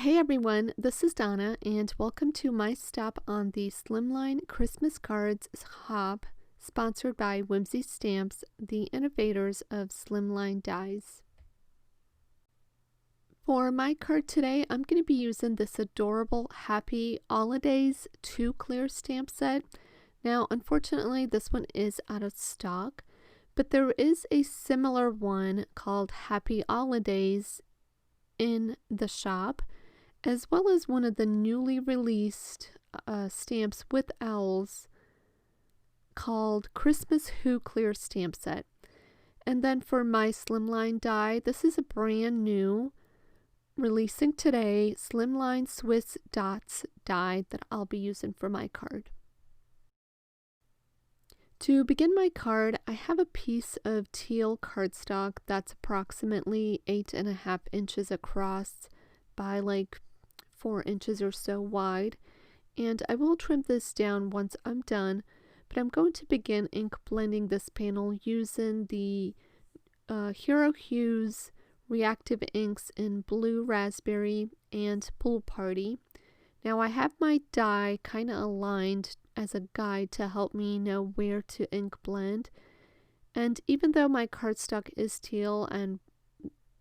Hey everyone, this is Donna and welcome to my stop on the Slimline Christmas Cards Hop, sponsored by Whimsy Stamps, the innovators of Slimline dies. For my card today, I'm going to be using this adorable Happy Owlidays 2 clear stamp set. Now, unfortunately, this one is out of stock, but there is a similar one called Happy Owlidays in the shop, as well as one of the newly released stamps with owls called Christmas Who Clear Stamp Set. And then for my Slimline die, this is a brand new, releasing today, Slimline Swiss Dots die that I'll be using for my card. To begin my card, I have a piece of teal cardstock that's approximately 8.5 inches across by like 4 inches or so wide, and I will trim this down once I'm done, but I'm going to begin ink blending this panel using the Hero Hues reactive inks in Blue Raspberry and Pool Party. Now I have my die kind of aligned as a guide to help me know where to ink blend, and even though my cardstock is teal and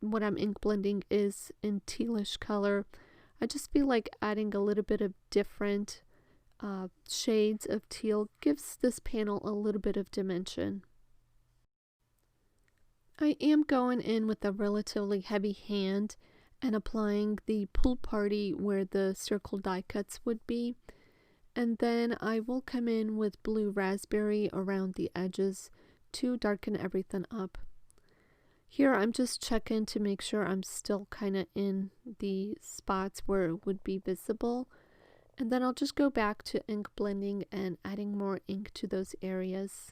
what I'm ink blending is in tealish color, I just feel like adding a little bit of different shades of teal gives this panel a little bit of dimension. I am going in with a relatively heavy hand and applying the Pool Party where the circle die cuts would be, and then I will come in with Blue Raspberry around the edges to darken everything up. Here I'm just checking to make sure I'm still kind of in the spots where it would be visible, and then I'll just go back to ink blending and adding more ink to those areas.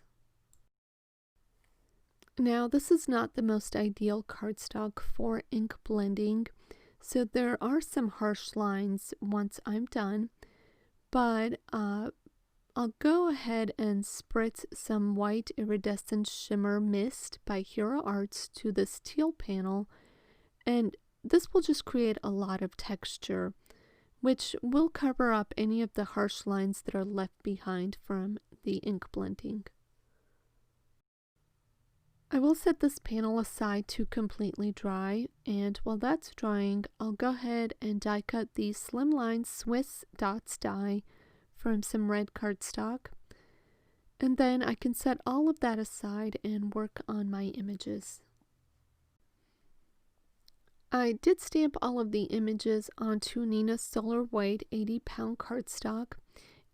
Now this is not the most ideal cardstock for ink blending, so there are some harsh lines once I'm done, but I'll go ahead and spritz some white iridescent shimmer mist by Hero Arts to this teal panel, and this will just create a lot of texture, which will cover up any of the harsh lines that are left behind from the ink blending. I will set this panel aside to completely dry, and while that's drying, I'll go ahead and die cut the Slimline Swiss Dots die from some red cardstock, and then I can set all of that aside and work on my images. I did stamp all of the images onto Neenah Solar White 80-pound cardstock,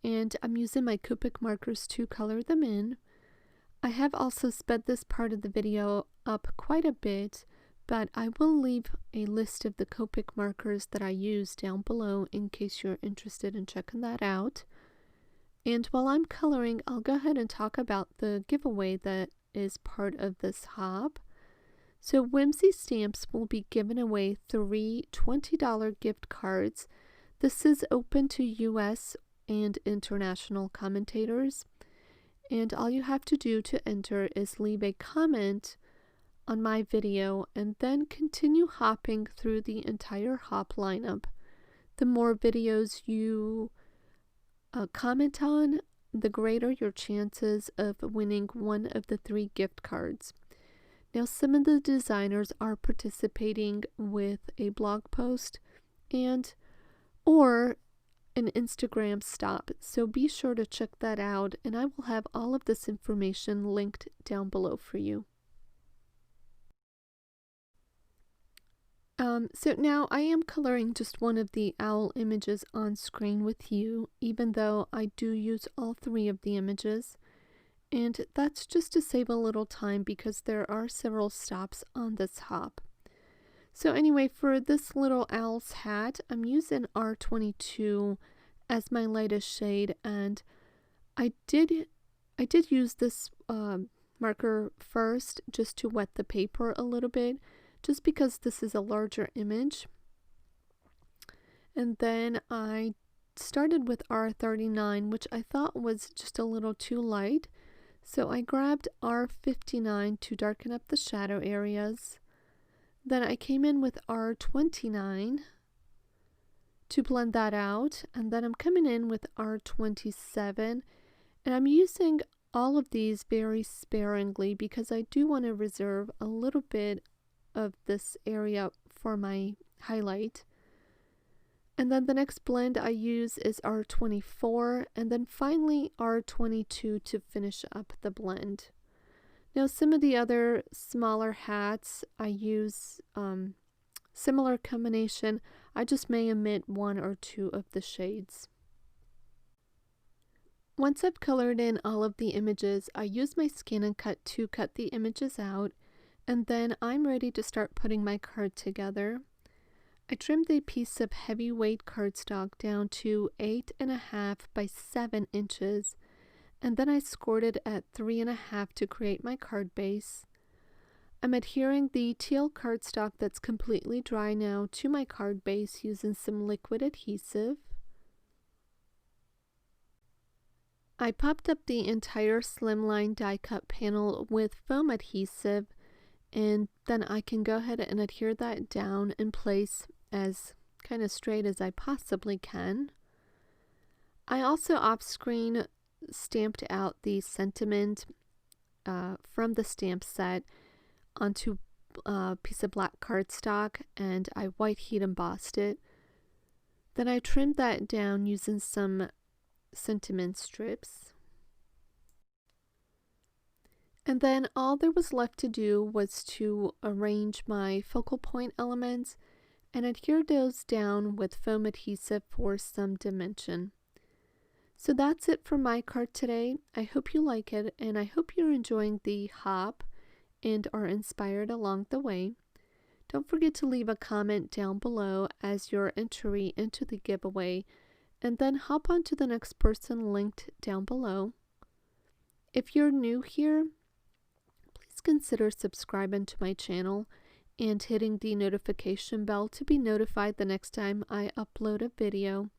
and I'm using my Copic markers to color them in. I have also sped this part of the video up quite a bit, but I will leave a list of the Copic markers that I use down below in case you're interested in checking that out. And while I'm coloring, I'll go ahead and talk about the giveaway that is part of this hop. So Whimsy Stamps will be giving away 3 $20 gift cards. This is open to US and international commentators. And all you have to do to enter is leave a comment on my video and then continue hopping through the entire hop lineup. The more videos you comment on, the greater your chances of winning one of the 3 gift cards. Now, some of the designers are participating with a blog post or an Instagram stop, so be sure to check that out, and I will have all of this information linked down below for you. So now I am coloring just one of the owl images on screen with you, even though I do use all 3 of the images, and that's just to save a little time because there are several stops on this hop. So anyway, for this little owl's hat, I'm using R22 as my lightest shade, and I did use this marker first just to wet the paper a little bit, just because this is a larger image. And then I started with R39, which I thought was just a little too light, so I grabbed R59 to darken up the shadow areas. Then I came in with R29 to blend that out. And then I'm coming in with R27, and I'm using all of these very sparingly because I do want to reserve a little bit of this area for my highlight. And then the next blend I use is R24, and then finally R22 to finish up the blend. Now some of the other smaller hats I use similar combination. I just may omit one or two of the shades. Once I've colored in all of the images, I use my Scan and Cut to cut the images out, and then I'm ready to start putting my card together. I trimmed a piece of heavyweight cardstock down to 8.5 by 7 inches, and then I scored it at 3.5 to create my card base. I'm adhering the teal cardstock that's completely dry now to my card base using some liquid adhesive. I popped up the entire Slimline die cut panel with foam adhesive, and then I can go ahead and adhere that down in place as kind of straight as I possibly can. I also off-screen stamped out the sentiment from the stamp set onto a piece of black cardstock, and I white heat embossed it. Then I trimmed that down using some sentiment strips. And then all there was left to do was to arrange my focal point elements and adhere those down with foam adhesive for some dimension. So that's it for my card today. I hope you like it, and I hope you're enjoying the hop and are inspired along the way. Don't forget to leave a comment down below as your entry into the giveaway, and then hop on to the next person linked down below. If you're new here, please consider subscribing to my channel and hitting the notification bell to be notified the next time I upload a video.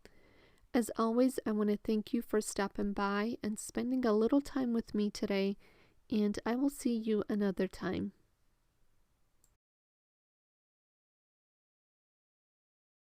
As always, I want to thank you for stopping by and spending a little time with me today, and I will see you another time.